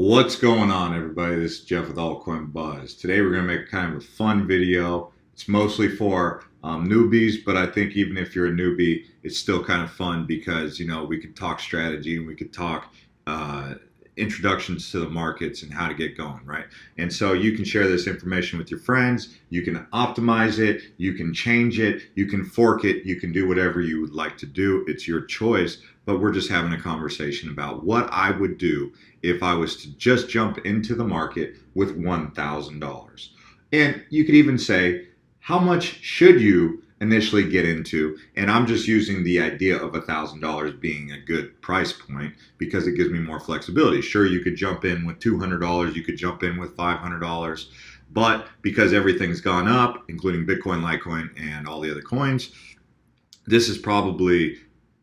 What's going on, everybody? This is Jeff with Altcoin Buzz. Today we're going to make kind of a fun video. It's mostly for newbies, but I think even if you're a newbie, it's still kind of fun because, we could talk strategy and we could talk introductions to the markets and how to get going, right? And so you can share this information with your friends. You can optimize it. You can change it. You can fork it. You can do whatever you would like to do. It's your choice. But we're just having a conversation about what I would do if I was to just jump into the market with $1,000. And you could even say, how much should you initially get into? And I'm just using the idea of $1,000 being a good price point because it gives me more flexibility. Sure, you could jump in with $200, you could jump in with $500, but because everything's gone up, including Bitcoin, Litecoin, and all the other coins, this is probably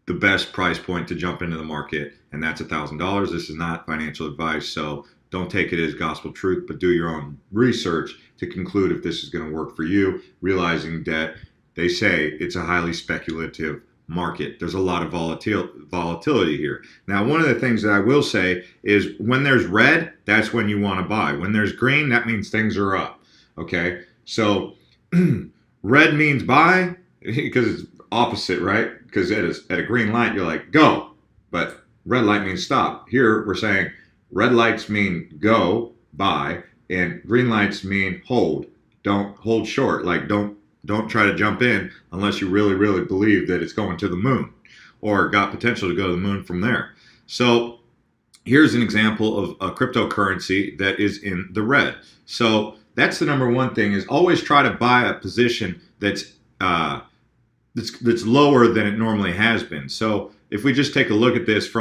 the best price point to jump into the market, and that's $1,000. This is not financial advice, so don't take it as gospel truth, but do your own research to conclude if this is going to work for you, realizing that they say it's a highly speculative market. There's a lot of volatility here. Now, one of the things that I will say is when there's red, that's when you want to buy. When there's green, that means things are up. Okay, so red means buy because it's opposite, right? Because at a green light, you're like, go. But red light means stop. Here, we're saying red lights mean go, buy, and green lights mean hold. Don't hold short. Like, don't try to jump in unless you really, really believe that it's going to the moon or got potential to go to the moon from there. So here's an example of a cryptocurrency that is in the red. So that's the number one thing, is always try to buy a position that's lower than it normally has been. So if we just take a look at this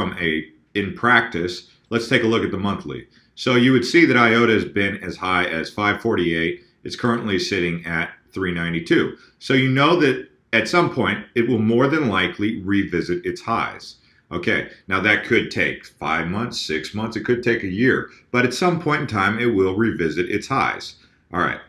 in practice, let's take a look at the monthly. So you would see that IOTA has been as high as 548. It's currently sitting at 392. So you know that at some point it will more than likely revisit its highs. Okay, now that could take 5 months, 6 months, it could take a year, but at some point in time it will revisit its highs. All right,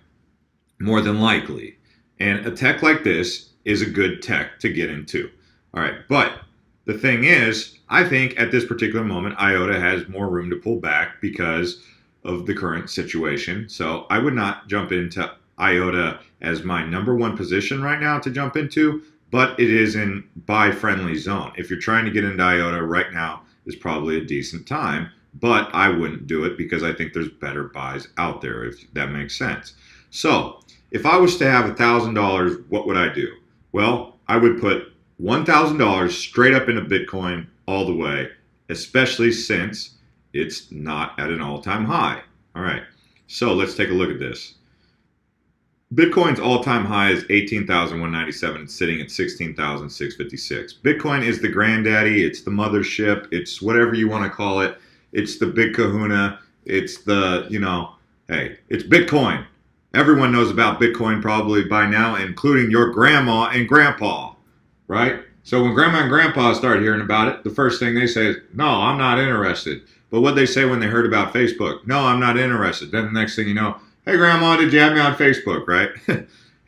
more than likely. And a tech like this is a good tech to get into. All right, but the thing is, I think at this particular moment, IOTA has more room to pull back because of the current situation. So I would not jump into IOTA as my number one position right now to jump into, but it is in buy-friendly zone. If you're trying to get into IOTA right now, is probably a decent time, but I wouldn't do it because I think there's better buys out there, if that makes sense. So if I was to have $1,000, what would I do? Well, I would put $1,000 straight up into Bitcoin all the way, especially since it's not at an all-time high. All right, so let's take a look at this. Bitcoin's all-time high is 18,197. It's sitting at 16,656. Bitcoin is the granddaddy. It's the mothership. It's whatever you want to call it. It's the big kahuna. It's the, hey, it's Bitcoin. Everyone knows about Bitcoin probably by now, including your grandma and grandpa, right? So when grandma and grandpa start hearing about it, the first thing they say is, no, I'm not interested. But what they say when they heard about Facebook? No, I'm not interested. Then the next thing you know, hey, grandma, did you have me on Facebook, right?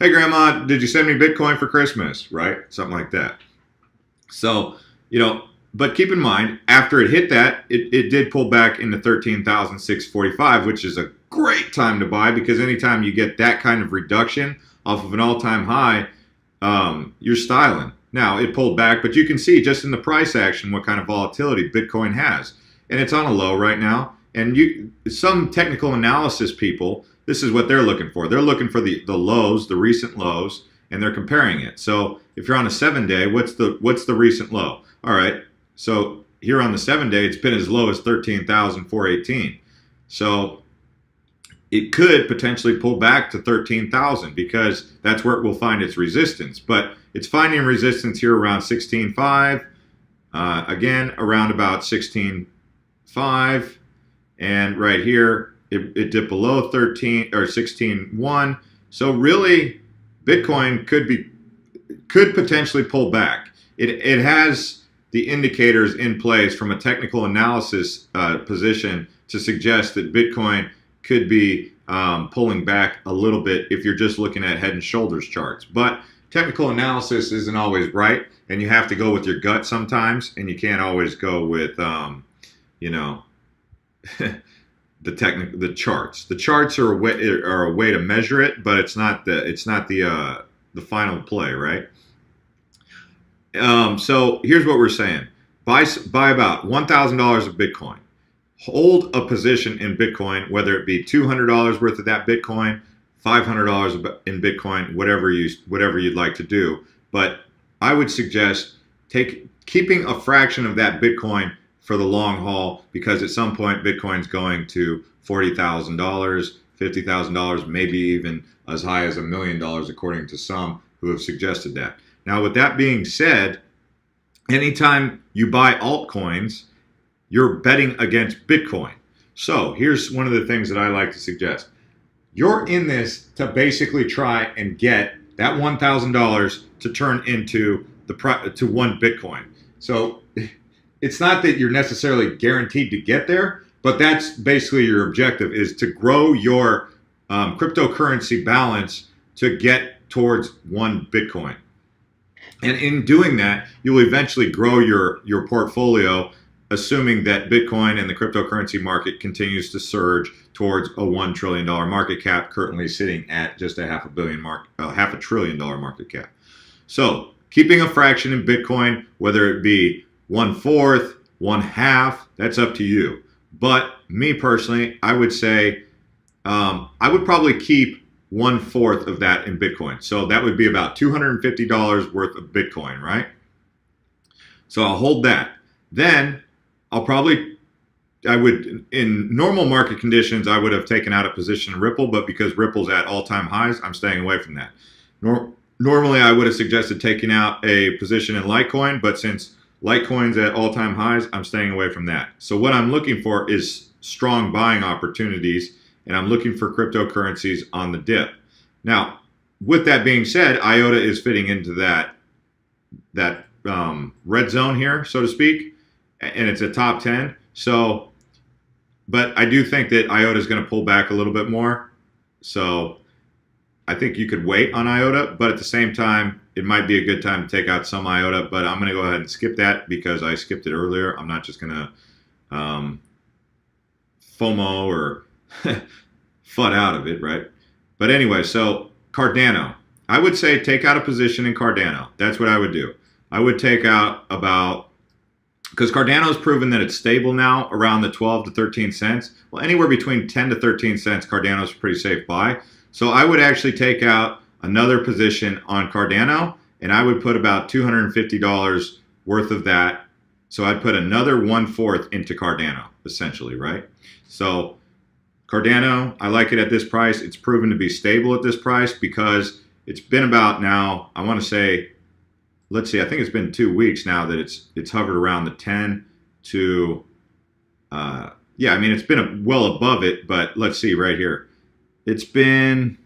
Hey, grandma, did you send me Bitcoin for Christmas, right? Something like that. So, but keep in mind, after it hit that, it did pull back into 13,645, which is a great time to buy because anytime you get that kind of reduction off of an all-time high, you're styling. Now, it pulled back, but you can see just in the price action what kind of volatility Bitcoin has. And it's on a low right now. And some technical analysis people, this is what they're looking for. They're looking for the lows, the recent lows, and they're comparing it. So if you're on a 7-day, what's the recent low? All right, so here on the 7-day, it's been as low as 13,418. So it could potentially pull back to 13,000 because that's where it will find its resistance. But it's finding resistance here around 16.5, again around about 16.5, and right here it dipped below 13 or 16.1. So really, Bitcoin could potentially pull back. It has the indicators in place from a technical analysis position to suggest that Bitcoin could be pulling back a little bit if you're just looking at head and shoulders charts. But technical analysis isn't always right, and you have to go with your gut sometimes, and you can't always go with, the charts. The charts are a way to measure it, but it's not the final play, right? So here's what we're saying: buy about $1,000 of Bitcoin. Hold a position in Bitcoin, whether it be $200 worth of that Bitcoin, $500 in Bitcoin, whatever you'd like to do. But I would suggest keeping a fraction of that Bitcoin for the long haul, because at some point Bitcoin's going to $40,000, $50,000, maybe even as high as $1 million, according to some who have suggested that. Now, with that being said, anytime you buy altcoins, you're betting against Bitcoin. So here's one of the things that I like to suggest. You're in this to basically try and get that $1,000 to turn into to one Bitcoin. So it's not that you're necessarily guaranteed to get there, but that's basically your objective, is to grow your cryptocurrency balance to get towards one Bitcoin. And in doing that, you'll eventually grow your portfolio, assuming that Bitcoin and the cryptocurrency market continues to surge towards a $1 trillion market cap, currently sitting at just a $500 billion market cap. So keeping a fraction in Bitcoin, whether it be 1/4, 1/2, that's up to you. But me personally, I would say I would probably keep 1/4 of that in Bitcoin. So that would be about $250 worth of Bitcoin, right? So I'll hold that. Then in normal market conditions, I would have taken out a position in Ripple, but because Ripple's at all-time highs, I'm staying away from that. Normally, I would have suggested taking out a position in Litecoin, but since Litecoin's at all-time highs, I'm staying away from that. So what I'm looking for is strong buying opportunities, and I'm looking for cryptocurrencies on the dip. Now, with that being said, IOTA is fitting into that red zone here, so to speak, and it's a top 10. So, but I do think that IOTA is going to pull back a little bit more. So I think you could wait on IOTA, but at the same time, it might be a good time to take out some IOTA, but I'm going to go ahead and skip that because I skipped it earlier. I'm not just going to FOMO or FUD out of it, right? But anyway, so Cardano. I would say take out a position in Cardano. That's what I would do. I would take out because Cardano's proven that it's stable now around the 12 to 13 cents. Well, anywhere between 10 to 13 cents, Cardano's a pretty safe buy. So I would actually take out another position on Cardano, and I would put about $250 worth of that. So I'd put another 1/4 into Cardano, essentially, right? So Cardano, I like it at this price. It's proven to be stable at this price because it's been about now, I want to say, let's see, I think it's been 2 weeks now that it's hovered around the 10 to, yeah, I mean, it's been well above it, but let's see right here. It's definitely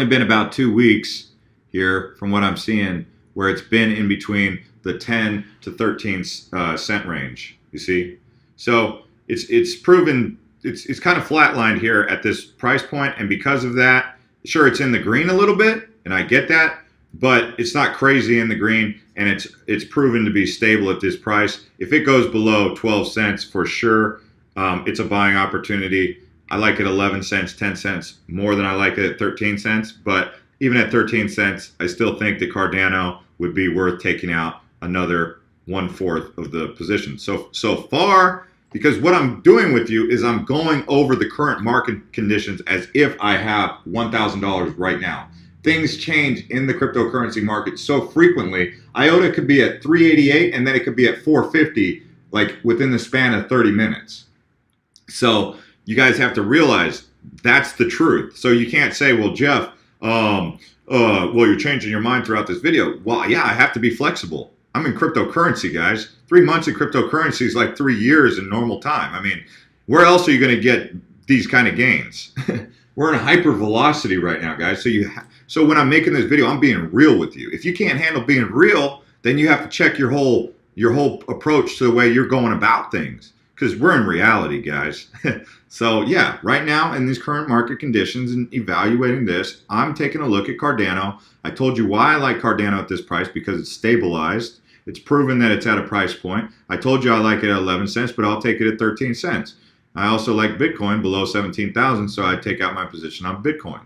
been about 2 weeks here from what I'm seeing, where it's been in between the 10 to 13 cent range, you see? So it's proven, it's kind of flatlined here at this price point, and because of that, sure, it's in the green a little bit, and I get that, but it's not crazy in the green, and it's proven to be stable at this price. If it goes below 12 cents, for sure, it's a buying opportunity. I like it 11 cents, 10 cents more than I like it at 13 cents, but even at 13 cents, I still think that Cardano would be worth taking out another 1/4 of the position. So far, because what I'm doing with you is I'm going over the current market conditions as if I have $1,000 right now. Things change in the cryptocurrency market so frequently. IOTA could be at 388 and then it could be at 450, like within the span of 30 minutes. So you guys have to realize that's the truth. So you can't say, well, Jeff, well, you're changing your mind throughout this video. Well, yeah, I have to be flexible. I'm in cryptocurrency, guys. 3 months in cryptocurrency is like 3 years in normal time. I mean, where else are you going to get these kind of gains? We're in hyper velocity right now, guys. So when I'm making this video, I'm being real with you. If you can't handle being real, then you have to check your whole approach to the way you're going about things, because we're in reality, guys. So yeah, right now in these current market conditions and evaluating this, I'm taking a look at Cardano. I told you why I like Cardano at this price, because it's stabilized. It's proven that it's at a price point. I told you I like it at 11 cents, but I'll take it at 13 cents. I also like Bitcoin below 17,000, so I take out my position on Bitcoin.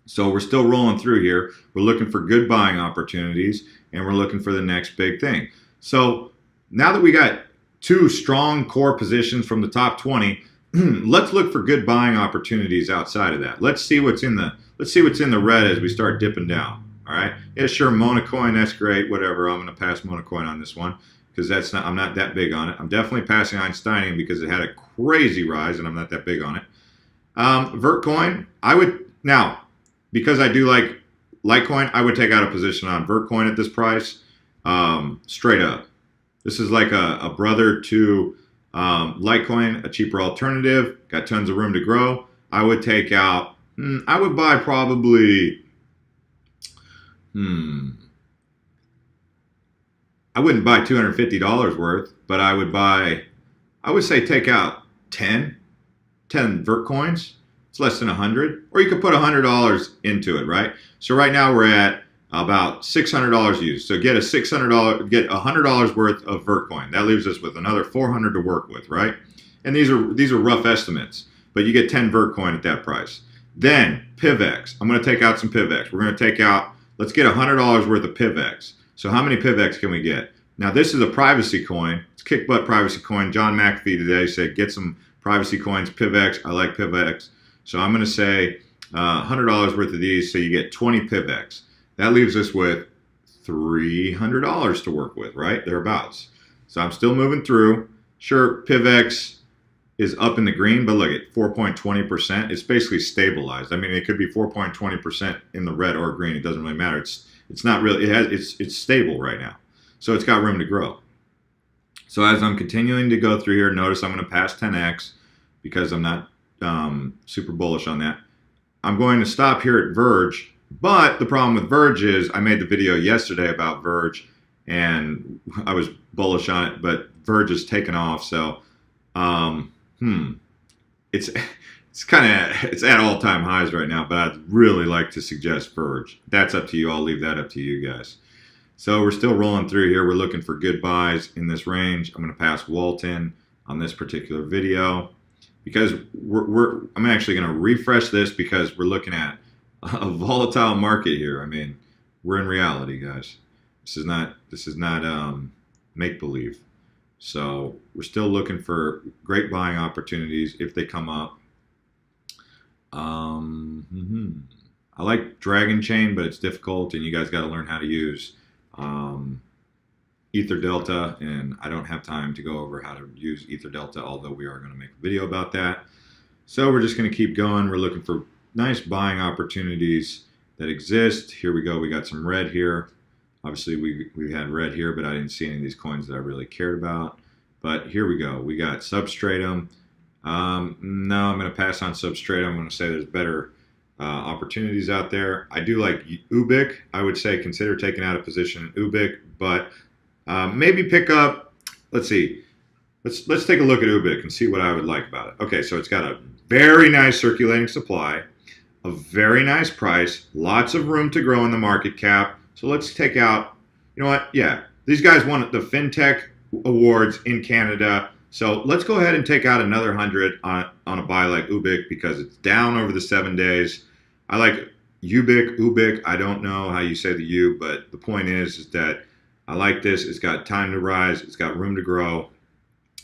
So we're still rolling through here. We're looking for good buying opportunities, and we're looking for the next big thing. So now that we got two strong core positions from the top 20, let's look for good buying opportunities outside of that. Let's see what's in the red as we start dipping down. All right. Yeah, sure. Monocoin, that's great. Whatever. I'm going to pass Monocoin on this one because I'm not that big on it. I'm definitely passing Einsteinium because it had a crazy rise, and I'm not that big on it. Vertcoin, I would now, because I do like Litecoin, I would take out a position on Vertcoin at this price, straight up. This is like a brother to Litecoin, a cheaper alternative, got tons of room to grow. I would take out, I would buy probably, I wouldn't buy $250 worth, but I would say take out 10 Vertcoins. It's less than 100, or you could put $100 into it, right? So right now we're at about $600 used. So get $100 worth of Vertcoin. That leaves us with another 400 to work with, right? And these are rough estimates, but you get 10 Vertcoin at that price. Then PivX. I'm going to take out some PivX. We're going to take out. Let's get $100 worth of PivX. So how many PivX can we get? Now this is a privacy coin. It's Kickbutt privacy coin. John McAfee today said get some privacy coins. PivX. I like PivX. So I'm going to say $100 worth of these, so you get 20 PivX. That leaves us with $300 to work with, right? Thereabouts. So I'm still moving through. Sure, PivX is up in the green, but look at 4.20%. It's basically stabilized. I mean, it could be 4.20% in the red or green. It doesn't really matter. It's not really. It's stable right now. So it's got room to grow. So as I'm continuing to go through here, notice I'm going to pass 10x because I'm not super bullish on that. I'm going to stop here at Verge, but the problem with Verge is I made the video yesterday about Verge and I was bullish on it, but Verge is taken off. So it's at all-time highs right now, but I'd really like to suggest Verge. That's up to you. I'll leave that up to you guys. So we're still rolling through here. We're looking for good buys in this range. I'm going to pass Walton on this particular video because I'm actually going to refresh this because we're looking at a volatile market here. I mean, we're in reality, guys. This is not make-believe. So we're still looking for great buying opportunities if they come up. I like Dragon Chain, but it's difficult, and you guys got to learn how to use Ether Delta, and I don't have time to go over how to use Ether Delta, although we are going to make a video about that. So we're just going to keep going. We're looking for nice buying opportunities that exist. Here we go. We got some red here. Obviously, we had red here, but I didn't see any of these coins that I really cared about. But here we go. We got Substratum. No, I'm going to pass on Substratum. I'm going to say there's better opportunities out there. I do like Ubiq. I would say consider taking out a position in Ubiq, but maybe pick up. Let's see. Let's take a look at Ubiq and see what I would like about it. Okay, so it's got a very nice circulating supply, a very nice price, lots of room to grow in the market cap. So let's take out, you know what? Yeah, these guys won the FinTech Awards in Canada. So let's go ahead and take out another 100 on a buy like Ubiq because it's down over the 7 days. I like Ubiq. I don't know how you say the U, but the point is that I like this. It's got time to rise. It's got room to grow.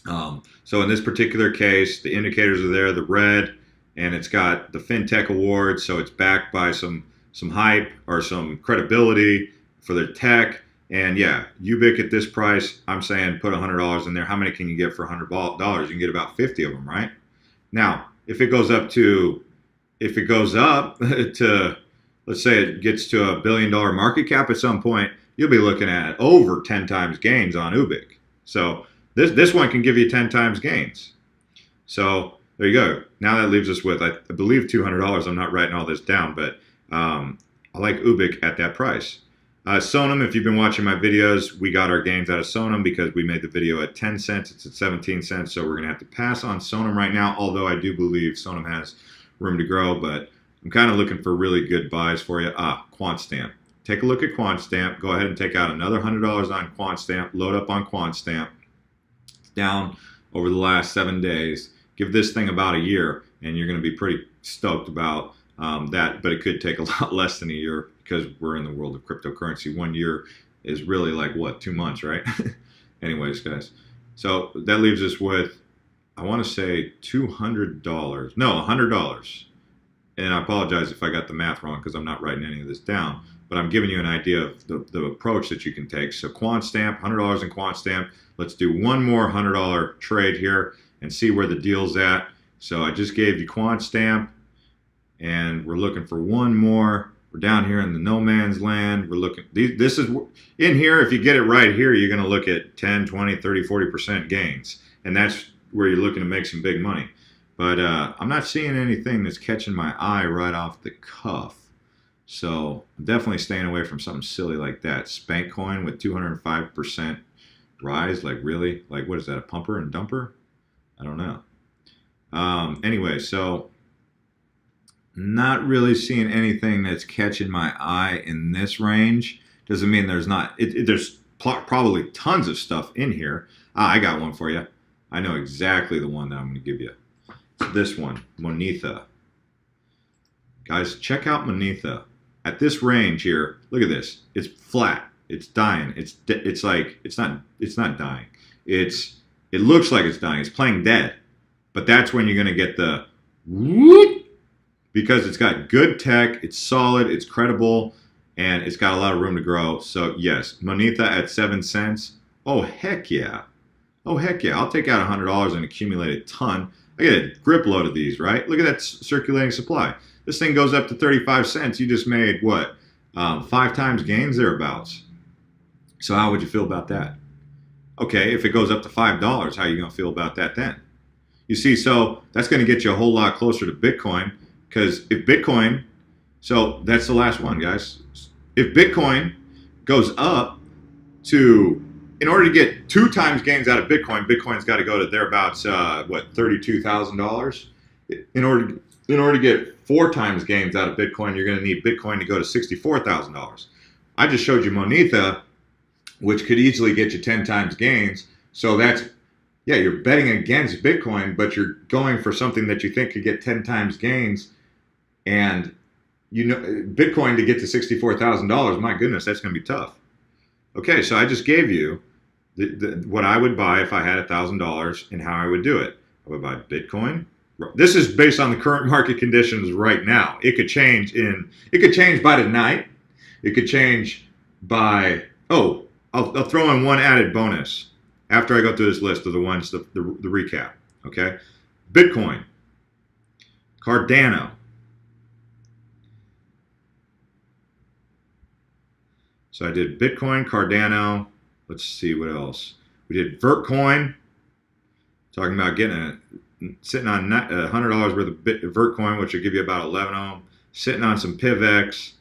So in this particular case, the indicators are there, the red, and it's got the FinTech Awards. So it's backed by some hype or some credibility for their tech. And yeah, Ubiq at this price, I'm saying put $100 in there. How many can you get for $100? You can get about 50 of them, right? Now, if it goes up to, let's say it gets to $1 billion market cap at some point, you'll be looking at over 10 times gains on Ubiq. So this one can give you 10 times gains. So there you go. Now that leaves us with, I believe, $200. I'm not writing all this down, but I like Ubiq at that price. Sonum, if you've been watching my videos, we got our gains out of Sonum because we made the video at 10 cents. It's at 17 cents, so we're going to have to pass on Sonum right now, although I do believe Sonum has room to grow, but I'm kind of looking for really good buys for you. QuantStamp. Take a look at QuantStamp. Go ahead and take out another $100 on QuantStamp. Load up on QuantStamp. It's down over the last 7 days. Give this thing about a year, and you're going to be pretty stoked about that. But it could take a lot less than a year because we're in the world of cryptocurrency. 1 year is really like what, 2 months, right? Anyways, guys, so that leaves us with, I want to say $200. No, $100. And I apologize if I got the math wrong because I'm not writing any of this down. But I'm giving you an idea of the approach that you can take. So QuantStamp, $100 in QuantStamp. Let's do one more $100 trade here and see where the deal's at. So I just gave you QuantStamp, and we're looking for one more. We're down here in the no man's land. We're looking, this is, in here, if you get it right here, you're going to look at 10, 20, 30, 40% gains. And that's where you're looking to make some big money. But I'm not seeing anything that's catching my eye right off the cuff. So I'm definitely staying away from something silly like that. SpankCoin with 205% rise, like really? Like what is that, a pumper and dumper? I don't know. Anyway, so not really seeing anything that's catching my eye in this range. Doesn't mean there's not, there's probably tons of stuff in here. I got one for you. I know exactly the one that I'm going to give you. It's this one, Monetha. Guys, check out Monetha. At this range here, look at this. It's flat. It's dying. It's like it's not dying. It looks like it's dying. It's playing dead. But that's when you're going to get the whoop, because it's got good tech, it's solid, it's credible, and it's got a lot of room to grow. So yes, Monetha at 7 cents. Oh heck yeah. Oh heck yeah. I'll take out $100 and accumulate a ton. I get a grip load of these, right? Look at that circulating supply. This thing goes up to 35 cents. You just made, what, 5 times gains thereabouts. So how would you feel about that? Okay, if it goes up to $5, how are you going to feel about that then? You see, so that's going to get you a whole lot closer to Bitcoin, because if Bitcoin, so that's the last one, guys. If Bitcoin goes up to, in order to get 2 times gains out of Bitcoin, Bitcoin's got to go to thereabouts, what, $32,000? In order to get 4 times gains out of Bitcoin, you're going to need Bitcoin to go to $64,000. I just showed you Monetha, which could easily get you 10 times gains. So that's, yeah, you're betting against Bitcoin, but you're going for something that you think could get 10 times gains. And you know, Bitcoin to get to $64,000, my goodness, that's going to be tough. Okay, so I just gave you what I would buy if I had $1,000 and how I would do it. I would buy Bitcoin. This is based on the current market conditions right now. It could change by tonight. It could change by, oh, I'll throw in one added bonus after I go through this list of the ones, the recap, okay? Bitcoin, Cardano. So I did Bitcoin, Cardano. Let's see what else. We did Vertcoin, talking about getting sitting on $100 worth of Vertcoin, which will give you about 11 of them. Sitting on some PivX,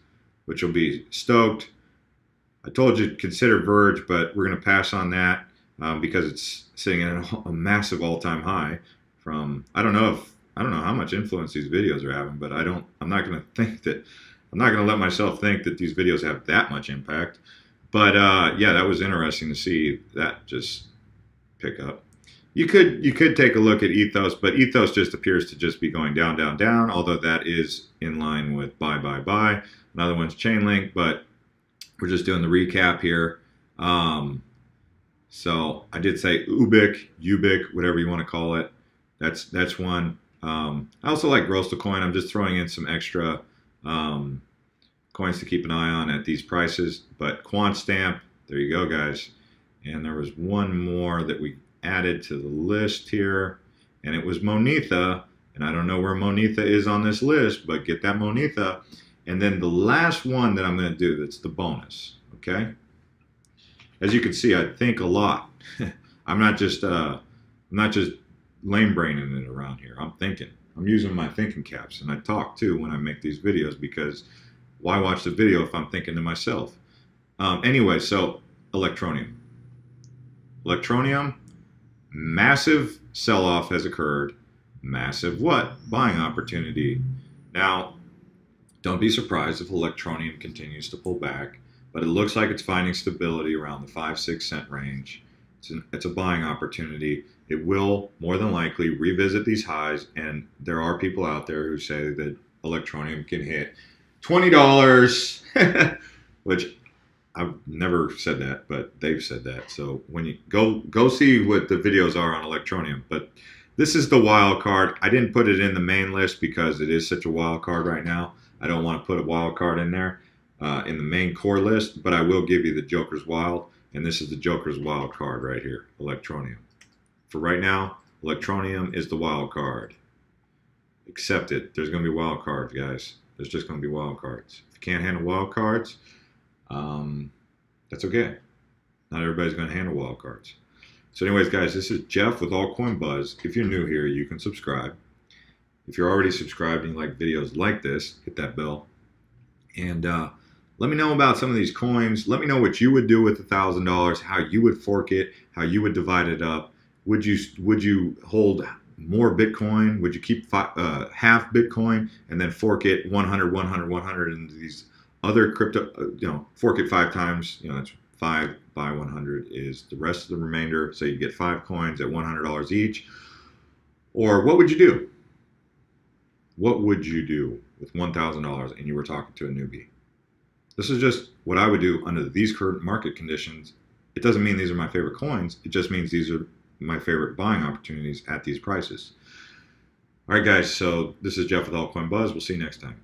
which will be stoked. I told you to consider Verge, but we're going to pass on that because it's sitting at a massive all-time high. From I don't know how much influence these videos are having, but I'm not going to let myself think that these videos have that much impact. But yeah, that was interesting to see that just pick up. You could take a look at Ethos, but Ethos just appears to just be going down, down, down, although that is in line with buy, buy, buy. Another one's Chainlink, but we're just doing the recap here. So I did say Ubiq, whatever you want to call it. That's one. I also like Grosto Coin. I'm just throwing in some extra coins to keep an eye on at these prices. But QuantStamp, there you go, guys. And there was one more that we added to the list here, and it was Monetha. And I don't know where Monetha is on this list, but get that Monetha. And then the last one that I'm going to do, that's the bonus, okay? As you can see, I think a lot. I'm not just lame braining it around here. I'm thinking. I'm using my thinking caps, and I talk too when I make these videos, because why watch the video if I'm thinking to myself? Anyway, so Electroneum. Electroneum, massive sell-off has occurred. Massive what? Buying opportunity. Now, don't be surprised if Electroneum continues to pull back, but it looks like it's finding stability around the 5-6 cent range. It's a buying opportunity. It will more than likely revisit these highs, and there are people out there who say that Electroneum can hit $20, which I've never said that, but they've said that. So when you go see what the videos are on Electroneum. But this is the wild card. I didn't put it in the main list because it is such a wild card right now. I don't want to put a wild card in there in the main core list, but I will give you the Joker's Wild, and this is the Joker's Wild card right here, Electroneum. For right now, Electroneum is the wild card. Accept it. There's going to be wild cards, guys. There's just going to be wild cards. If you can't handle wild cards, that's okay. Not everybody's going to handle wild cards. So anyways, guys, this is Jeff with Altcoin Buzz. If you're new here, you can subscribe. If you're already subscribed and you like videos like this, hit that bell. And let me know about some of these coins. Let me know what you would do with $1,000, how you would fork it, how you would divide it up. Would you hold more Bitcoin? Would you keep half Bitcoin and then fork it 100, 100, 100 into these other crypto, fork it 5 times, that's 5 by 100 is the rest of the remainder. So you get 5 coins at $100 each. Or what would you do? What would you do with $1,000 and you were talking to a newbie? This is just what I would do under these current market conditions. It doesn't mean these are my favorite coins. It just means these are my favorite buying opportunities at these prices. All right, guys. So this is Jeff with Altcoin Buzz. We'll see you next time.